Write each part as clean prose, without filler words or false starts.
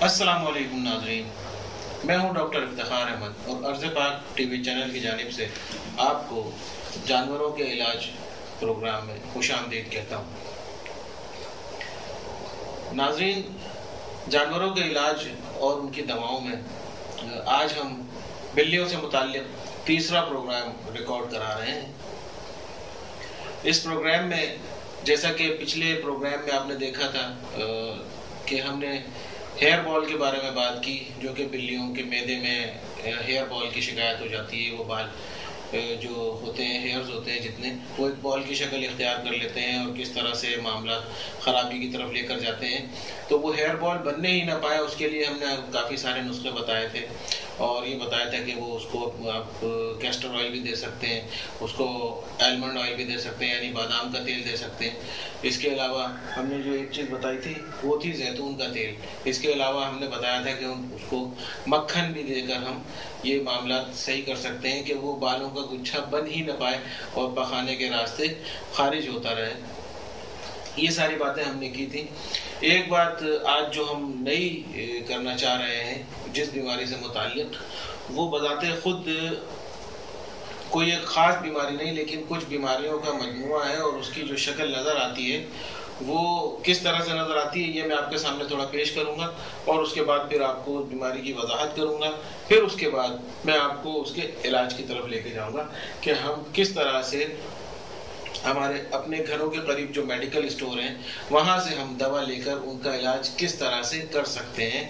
अस्सलाम वालेकुम नाज़रीन, मैं हूं डॉक्टर इफ्तिखार अहमद और अर्ज़ पाक टीवी चैनल की जानिब से आपको जानवरों के इलाज प्रोग्राम में खुशामदीद कहता हूं। नाज़रीन, जानवरों के इलाज और उनकी दवाओं में आज हम बिल्लियों से मुताल्लिक़ तीसरा प्रोग्राम रिकॉर्ड करा रहे हैं। इस प्रोग्राम में जैसा कि पिछले प्रोग्राम में आपने देखा था कि हमने हेयर बॉल के बारे में बात की, जो कि बिल्लियों के मैदे में हेयर बॉल की शिकायत हो जाती है। वो बाल जो होते हैं, हेयर्स होते हैं जितने, वो एक बॉल की शक्ल इख्तियार कर लेते हैं और किस तरह से मामला ख़राबी की तरफ लेकर जाते हैं। तो वो हेयर बॉल बनने ही ना पाए, उसके लिए हमने काफ़ी सारे नुस्खे बताए थे और ये बताया था कि वो उसको आप कैस्टर ऑयल भी दे सकते हैं, उसको आलमंड ऑयल भी दे सकते हैं, यानी बादाम का तेल दे सकते हैं। इसके अलावा हमने जो एक चीज़ बताई थी वो थी जैतून का तेल। इसके अलावा हमने बताया था कि उसको मक्खन भी देकर हम ये मामला सही कर सकते हैं कि वो बालों का गुच्छा बन ही न पाए और पखाने के रास्ते खारिज होता रहे। ये सारी बातें हमने की थी। एक बात आज जो हम नई करना चाह रहे हैं जिस बीमारी से मुताल्लिक़, वो बजाते खुद कोई एक ख़ास बीमारी नहीं, लेकिन कुछ बीमारियों का मजमुआ है और उसकी जो शक्ल नज़र आती है वो किस तरह से नज़र आती है ये मैं आपके सामने थोड़ा पेश करूंगा और उसके बाद फिर आपको बीमारी की वजाहत करूंगा। फिर उसके बाद मैं आपको उसके इलाज की तरफ लेके जाऊंगा कि हम किस तरह से हमारे अपने घरों के करीब जो मेडिकल स्टोर हैं वहाँ से हम दवा लेकर उनका इलाज किस तरह से कर सकते हैं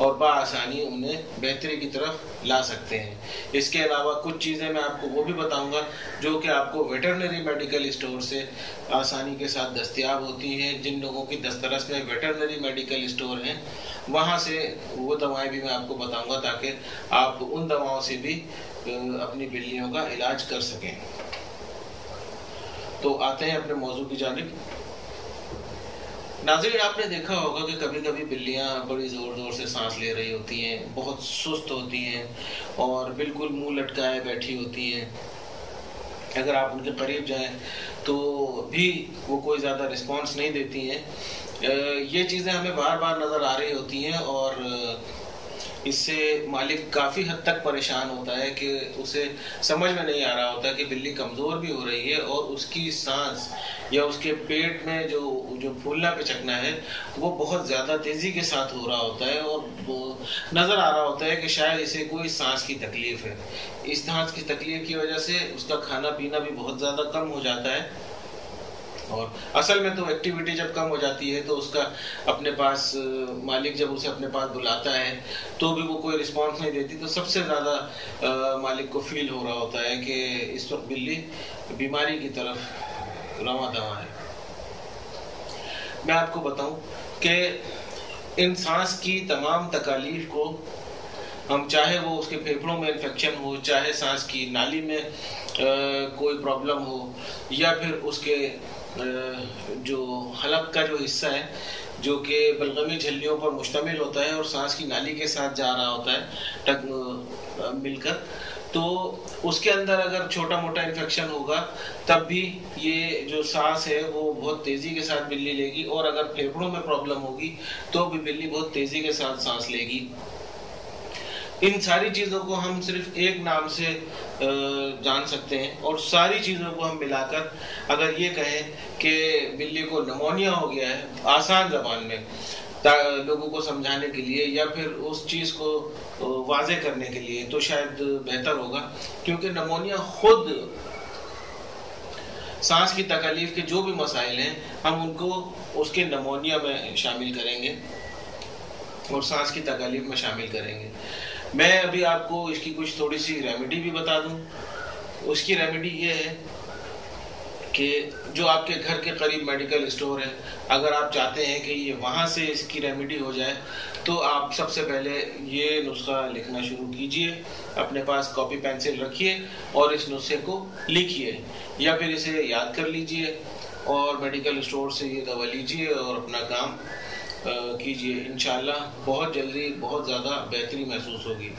और बआसानी उन्हें बेहतरी की तरफ ला सकते हैं। इसके अलावा कुछ चीज़ें मैं आपको वो भी बताऊंगा जो कि आपको वेटरनरी मेडिकल स्टोर से आसानी के साथ दस्तयाब होती हैं। जिन लोगों की दस्तरस में वेटरनरी मेडिकल स्टोर हैं वहाँ से वो दवाएँ भी मैं आपको बताऊँगा ताकि आप उन दवाओं से भी अपनी बिल्लियों का इलाज कर सकें। तो आते हैं अपने मौजू की जानिब। नाज़रीन, आपने देखा होगा कि कभी कभी बिल्लियां बड़ी ज़ोर ज़ोर से सांस ले रही होती हैं, बहुत सुस्त होती हैं और बिल्कुल मुंह लटकाए बैठी होती हैं। अगर आप उनके करीब जाएं तो भी वो कोई ज़्यादा रिस्पॉन्स नहीं देती हैं। ये चीज़ें हमें बार बार नज़र आ रही होती हैं और इससे मालिक काफ़ी हद तक परेशान होता है कि उसे समझ में नहीं आ रहा होता कि बिल्ली कमज़ोर भी हो रही है और उसकी सांस या उसके पेट में जो फूलना पिचकना है वो बहुत ज़्यादा तेज़ी के साथ हो रहा होता है और वो नज़र आ रहा होता है कि शायद इसे कोई सांस की तकलीफ़ है। इस सांस की तकलीफ़ की वजह से उसका खाना पीना भी बहुत ज़्यादा कम हो जाता है और असल में तो एक्टिविटी जब कम हो जाती है तो उसका अपने पास मालिक जब उसे अपने पास बुलाता है तो भी वो कोई रिस्पांस नहीं देती। तो सबसे ज़्यादा मालिक को फील हो रहा होता है कि इस वक्त बिल्ली बीमारी की तरफ रवां दवा है। मैं आपको बताऊं कि इन सांस की तमाम तकालीफ को हम, चाहे वो उसके फेफड़ों में इन्फेक्शन हो, चाहे सांस की नाली में कोई प्रॉब्लम हो, या फिर उसके जो हलक का जो हिस्सा है जो कि बलगमी झिल्लियों पर मुश्तमिल होता है और सांस की नाली के साथ जा रहा होता है मिलकर, तो उसके अंदर अगर छोटा मोटा इन्फेक्शन होगा तब भी ये जो सांस है वो बहुत तेज़ी के साथ बिल्ली लेगी और अगर फेफड़ों में प्रॉब्लम होगी तो भी बिल्ली बहुत तेज़ी के साथ सांस लेगी। इन सारी चीज़ों को हम सिर्फ एक नाम से जान सकते हैं और सारी चीज़ों को हम मिलाकर अगर ये कहें कि बिल्ली को निमोनिया हो गया है, आसान ज़बान में लोगों को समझाने के लिए या फिर उस चीज़ को वाज़े करने के लिए, तो शायद बेहतर होगा, क्योंकि निमोनिया खुद सांस की तकलीफ के जो भी मसाइल हैं हम उनको उसके निमोनिया में शामिल करेंगे और सांस की तकलीफ में शामिल करेंगे। मैं अभी आपको इसकी कुछ थोड़ी सी रेमेडी भी बता दूं। उसकी रेमेडी ये है कि जो आपके घर के करीब मेडिकल स्टोर है, अगर आप चाहते हैं कि ये वहाँ से इसकी रेमेडी हो जाए तो आप सबसे पहले ये नुस्खा लिखना शुरू कीजिए। अपने पास कॉपी पेंसिल रखिए और इस नुस्खे को लिखिए या फिर इसे याद कर लीजिए और मेडिकल स्टोर से ये दवा लीजिए और अपना काम कीजिए। इंशाल्लाह बहुत जल्दी बहुत ज़्यादा बेहतरी महसूस होगी।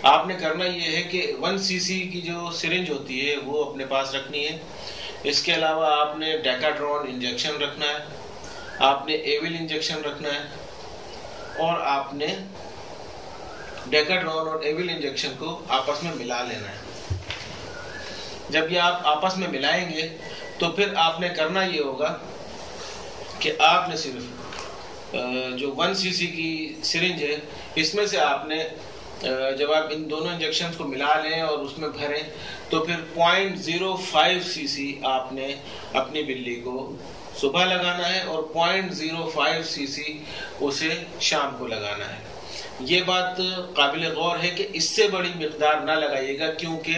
आपने करना ये है कि 1 cc की जो सिरिंज होती है वो अपने पास रखनी है। इसके अलावा आपने डेकाड्रॉन इंजेक्शन रखना है, आपने एविल इंजेक्शन रखना है और आपने डेकाड्रॉन और एविल इंजेक्शन को आपस में मिला लेना है। जब ये आप आपस में मिलाएंगे तो फिर आपने करना ये होगा कि आपने सिर्फ जो 1 cc की सिरिंज है, इसमें से आपने जब आप इन दोनों इंजेक्शन को मिला लें और उसमें भरें तो फिर 0.05 cc आपने अपनी बिल्ली को सुबह लगाना है और 0.05 cc उसे शाम को लगाना है। ये बात काबिल गौर है कि इससे बड़ी मिकदार ना लगाइएगा, क्योंकि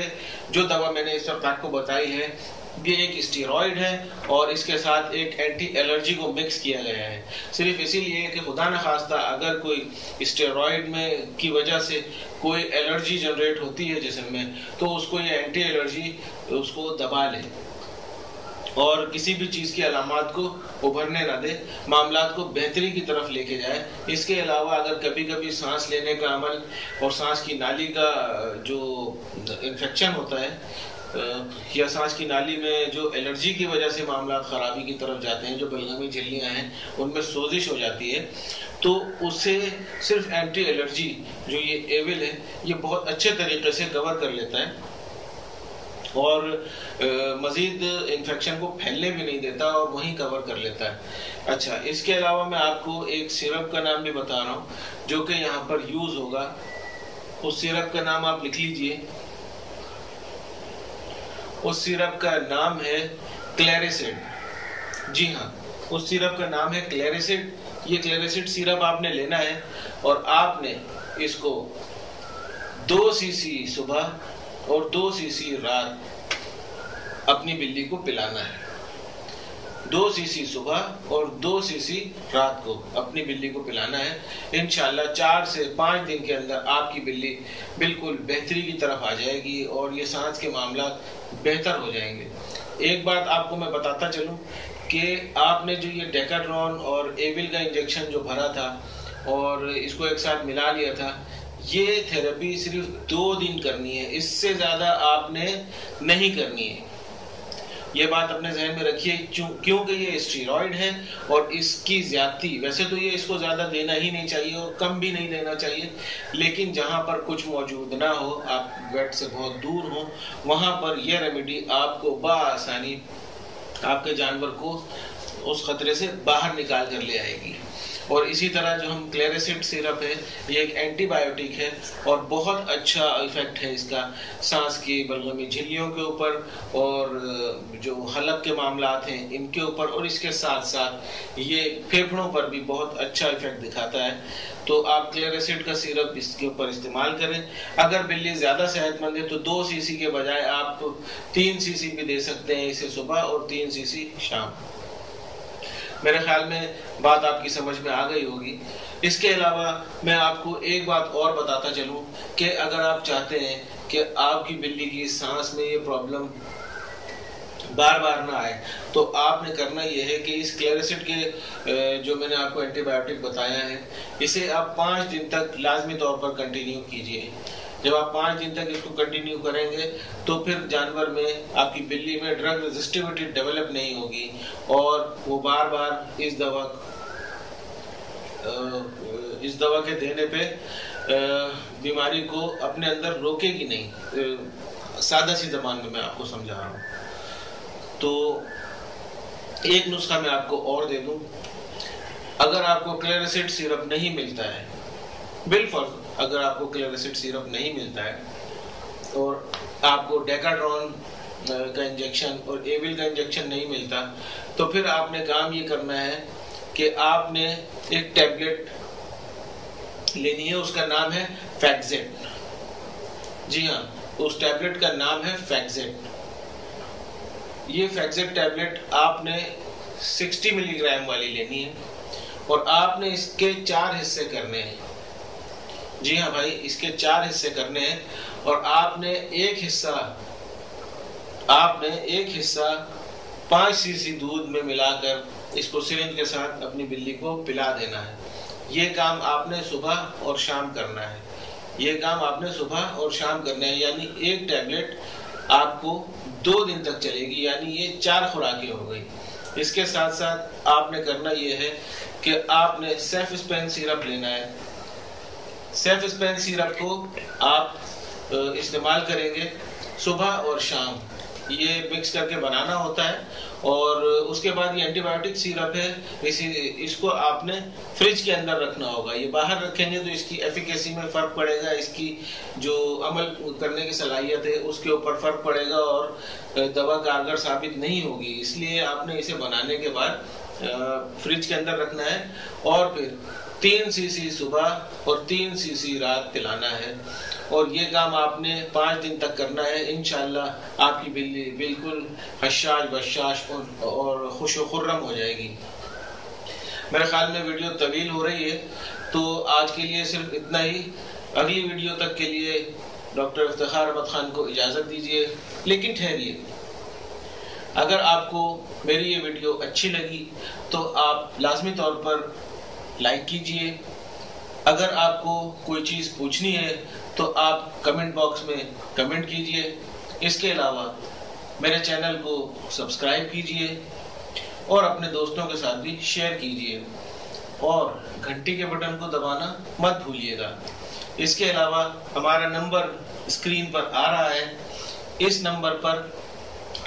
जो दवा मैंने इस वक्त आपको बताई है ये एक स्टेरॉइड है और इसके साथ एक एंटी एलर्जी को मिक्स किया गया है, सिर्फ इसीलिए कि खुदा न खास्ता अगर कोई स्टेरॉइड में की वजह से कोई एलर्जी जनरेट होती है जिस्म में, तो उसको ये एंटी एलर्जी उसको दबा ले और किसी भी चीज़ की अलामात को उभरने ना दे, मामलात को बेहतरी की तरफ लेके जाए। इसके अलावा अगर कभी कभी सांस लेने का अमल और सांस की नाली का जो इन्फेक्शन होता है या सांस की नाली में जो एलर्जी की वजह से मामलात ख़राबी की तरफ जाते हैं, जो बलगमी झिल्लियाँ हैं उनमें सोजिश हो जाती है, तो उसे सिर्फ एंटी एलर्जी जो ये एविल है ये बहुत अच्छे तरीके से कवर कर लेता है और मजीद इन्फेक्शन को फैलने भी नहीं देता और वहीं कवर कर लेता है। अच्छा, इसके अलावा मैं आपको एक सिरप का नाम भी बता रहा हूँ जो कि यहाँ पर यूज़ होगा। उस सिरप का नाम आप लिख लीजिए। उस सिरप का नाम है क्लेरिसिड। जी हाँ, उस सिरप का नाम है क्लेरिसिड। ये क्लेरिसिड सिरप आपने लेना है और आपने इसको 2 cc सुबह और 2 cc रात अपनी बिल्ली को पिलाना है। 2 cc सुबह और 2 cc रात को अपनी बिल्ली को पिलाना है। इंशाल्लाह 4 से 5 दिन के अंदर आपकी बिल्ली बिल्कुल बेहतरी की तरफ आ जाएगी और ये सांस के मामला बेहतर हो जाएंगे। एक बात आपको मैं बताता चलूं कि आपने जो ये डेकाड्रॉन और एविल का इंजेक्शन जो भरा था और इसको एक साथ मिला लिया था, ये थेरेपी सिर्फ 2 दिन करनी है, इससे ज्यादा आपने नहीं करनी है। ये बात अपने जहन में रखिए, क्योंकि ये स्टेरॉइड है और इसकी ज्यादती, वैसे तो ये इसको ज्यादा देना ही नहीं चाहिए और कम भी नहीं देना चाहिए, लेकिन जहां पर कुछ मौजूद ना हो, आप वेट से बहुत दूर हो, वहां पर यह रेमेडी आपको बआसानी आपके जानवर को उस खतरे से बाहर निकाल कर ले आएगी। और इसी तरह जो हम क्लेरिसिड सिरप है, ये एक एंटीबायोटिक है और बहुत अच्छा इफेक्ट है इसका सांस की बलगमी झिल्लियों के ऊपर और जो हलक के मामलात हैं इनके ऊपर, और इसके साथ साथ ये फेफड़ों पर भी बहुत अच्छा इफेक्ट दिखाता है। तो आप क्लेरिसिड का सिरप इसके ऊपर इस्तेमाल करें। अगर बिल्ली ज़्यादा सेहतमंद है तो 2 cc के बजाय आप 3 cc भी दे सकते हैं इसे सुबह और 3 cc शाम। मेरे ख्याल में बात आपकी समझ में आ गई होगी। इसके अलावा मैं आपको एक बात और बताता चलूं कि अगर आप चाहते हैं कि आपकी बिल्ली की सांस में ये प्रॉब्लम बार बार ना आए, तो आपने करना यह है कि इस क्लेरिसिड के जो मैंने आपको एंटीबायोटिक बताया है, इसे आप 5 दिन तक लाजमी तौर पर कंटिन्यू कीजिए। जब आप 5 दिन तक इसको कंटिन्यू करेंगे तो फिर जानवर में, आपकी बिल्ली में ड्रग रेजिस्टिविटी डेवलप नहीं होगी और वो बार बार इस दवा के देने पे बीमारी को अपने अंदर रोकेगी नहीं। सादा सी जबान में मैं आपको समझा रहा हूँ। तो एक नुस्खा मैं आपको और दे दूं, अगर आपको क्लेरिसिड सिरप नहीं मिलता है, बिलफर्ज अगर आपको क्लेरिसिड सिरप नहीं मिलता है और आपको डेकाड्रॉन का इंजेक्शन और एविल का इंजेक्शन नहीं मिलता, तो फिर आपने काम ये करना है कि आपने एक टैबलेट लेनी है, उसका नाम है फैक्जेट। जी हाँ, उस टैबलेट का नाम है फैक्जेट। ये फैक्जेट टैबलेट आपने 60 मिलीग्राम वाली लेनी है और आपने इसके 4 हिस्से करने हैं। जी हाँ भाई, इसके 4 हिस्से करने हैं और आपने एक हिस्सा 5 cc दूध में मिलाकर इसको सिरिंज के साथ अपनी बिल्ली को पिला देना है। ये काम आपने सुबह और शाम करना है। यानी एक टैबलेट आपको 2 दिन तक चलेगी, यानी ये 4 खुराकें हो गई। इसके साथ साथ आपने करना ये है कि आपने सेफस्पेन सिरप लेना है। सेफस्पेन सिरप को आप इस्तेमाल करेंगे सुबह और शाम, ये मिक्स करके बनाना होता है। और उसके बाद ये एंटीबायोटिक सिरप है, इसको आपने फ्रिज के अंदर रखना होगा। ये बाहर रखेंगे तो इसकी एफिकेसी में फर्क पड़ेगा, इसकी जो अमल करने की सलाहियत है उसके ऊपर फर्क पड़ेगा और दवा कारगर साबित नहीं होगी। इसलिए आपने इसे बनाने के बाद फ्रिज के अंदर रखना है और फिर 3 सीसी सुबह और 3 सीसी रात पिलाना है। और ये काम आपने 5 दिन तक करना है। इंशाअल्लाह आपकी बिल्ली बिल्कुल हशाश बशाश और खुश व खुर्रम हो जाएगी। मेरे ख्याल में वीडियो तवील हो रही है, तो आज के लिए सिर्फ इतना ही। अगली वीडियो तक के लिए डॉक्टर इफ्तिखार अहमद खान को इजाज़त दीजिए। लेकिन ठहरिए, अगर आपको मेरी ये वीडियो अच्छी लगी तो आप लाजमी तौर पर लाइक कीजिए। अगर आपको कोई चीज़ पूछनी है तो आप कमेंट बॉक्स में कमेंट कीजिए। इसके अलावा मेरे चैनल को सब्सक्राइब कीजिए और अपने दोस्तों के साथ भी शेयर कीजिए और घंटी के बटन को दबाना मत भूलिएगा। इसके अलावा हमारा नंबर स्क्रीन पर आ रहा है, इस नंबर पर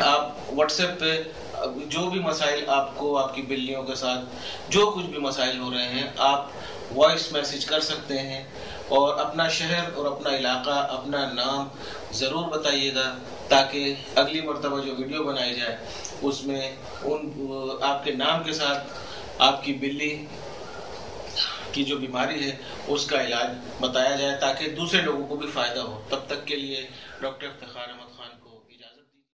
आप व्हाट्सएप पे जो भी मसाइल आपको आपकी बिल्लियों के साथ जो कुछ भी मसाइल हो रहे हैं आप वॉइस मैसेज कर सकते हैं और अपना शहर और अपना इलाका, अपना नाम ज़रूर बताइएगा ताकि अगली मर्तबा जो वीडियो बनाई जाए उसमें आपके नाम के साथ आपकी बिल्ली की जो बीमारी है उसका इलाज बताया जाए ताकि दूसरे लोगों को भी फ़ायदा हो। तब तक के लिए डॉक्टर इफ्तिखार अहमद खान।